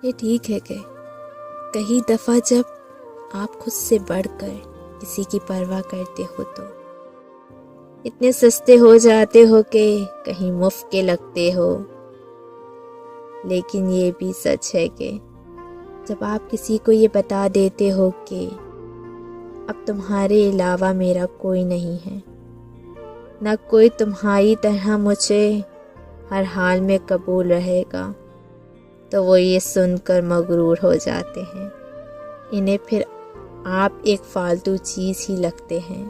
یہ ٹھیک ہے کہ کئی دفعہ جب آپ خود سے بڑھ کر کسی کی پرواہ کرتے ہو تو اتنے سستے ہو جاتے ہو کہ کہیں مفت کے لگتے ہو. لیکن یہ بھی سچ ہے کہ جب آپ کسی کو یہ بتا دیتے ہو کہ اب تمہارے علاوہ میرا کوئی نہیں ہے، نہ کوئی تمہاری طرح مجھے ہر حال میں قبول رہے گا، تو وہ یہ سن کر مغرور ہو جاتے ہیں. انہیں پھر آپ ایک فالتو چیز ہی لگتے ہیں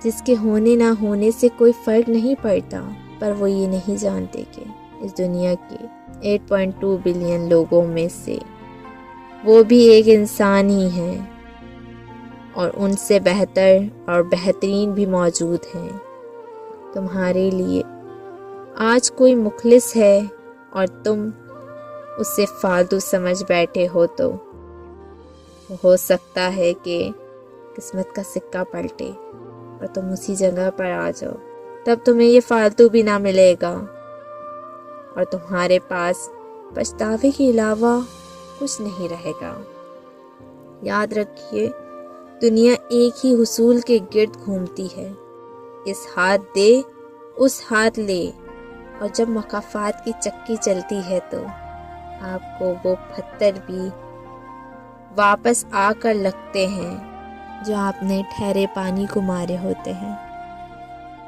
جس کے ہونے نہ ہونے سے کوئی فرق نہیں پڑتا. پر وہ یہ نہیں جانتے کہ اس دنیا کے 8.2 بلین لوگوں میں سے وہ بھی ایک انسان ہی ہے، اور ان سے بہتر اور بہترین بھی موجود ہیں. تمہارے لیے آج کوئی مخلص ہے اور تم اسے فالتو سمجھ بیٹھے ہو تو ہو سکتا ہے کہ قسمت کا سکہ پلٹے اور تم اسی جگہ پر آ جاؤ. تب تمہیں یہ فالتو بھی نہ ملے گا اور تمہارے پاس پچھتاوے کے علاوہ کچھ نہیں رہے گا. یاد رکھیے، دنیا ایک ہی حصول کے گرد گھومتی ہے. اس ہاتھ دے اس ہاتھ لے، اور جب مقافات کی چکی چلتی ہے تو آپ کو وہ پتھر بھی واپس آ کر لگتے ہیں جو آپ نے ٹھہرے پانی کو مارے ہوتے ہیں.